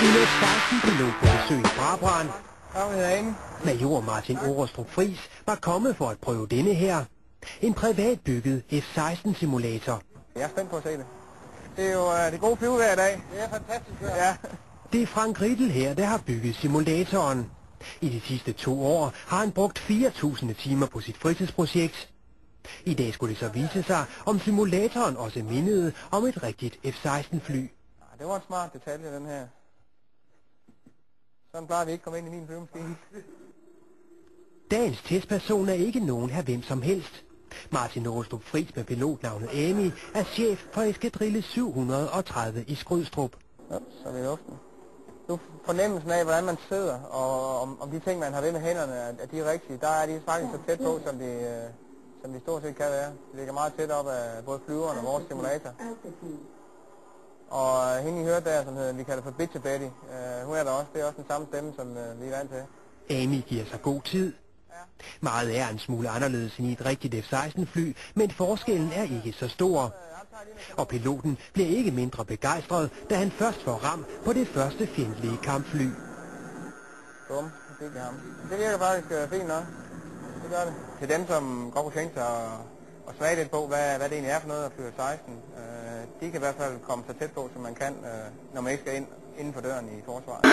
En F-16-pilot på besøg i Brabrand. Amy. Major Martin Orostrup Friis var kommet for at prøve denne her. En privatbygget F-16-simulator. Jeg er spændt på at se det. Det er jo det gode flyvevejr i dag. Det er fantastisk vejr. Ja. Det er Frank Riedel her, der har bygget simulatoren. I de sidste 2 år har han brugt 4.000 timer på sit fritidsprojekt. I dag skulle det så vise sig, om simulatoren også mindede om et rigtigt F-16-fly. Det var en smart detalje, den her. Sådan plejer vi ikke at komme ind i min flyvemaskine. Dagens testperson er ikke nogen her hvem som helst. Martin Orostrup Friis med pilotnavnet Amy er chef for eskadrille 730 i Skrydstrup. Ja, så er vi i luften. Nu fornemmelsen af, hvordan man sidder, og om de ting, man har ved med hænderne, at de er rigtige, der er de faktisk så tæt på, som de stort set kan være. De ligger meget tæt op af både flyveren og vores simulator. Og hende I hørte der, som hedder, vi kalder for Bitch Betty, hun er der også. Det er også den samme stemme, som vi er vant til. Amy giver sig god tid. Meget er en smule anderledes end i et rigtigt F-16-fly, men forskellen er ikke så stor. Og piloten bliver ikke mindre begejstret, da han først får ram på det første fjendtlige kampfly. Bum, det fik jeg ham. Det virker faktisk fint nok. Det gør det. Til dem, som godt kunne tænke sig at smage lidt på, hvad det egentlig er for noget at flyve 16, de kan i hvert fald komme så tæt på, som man kan, når man ikke skal ind inden for døren i forsvaret.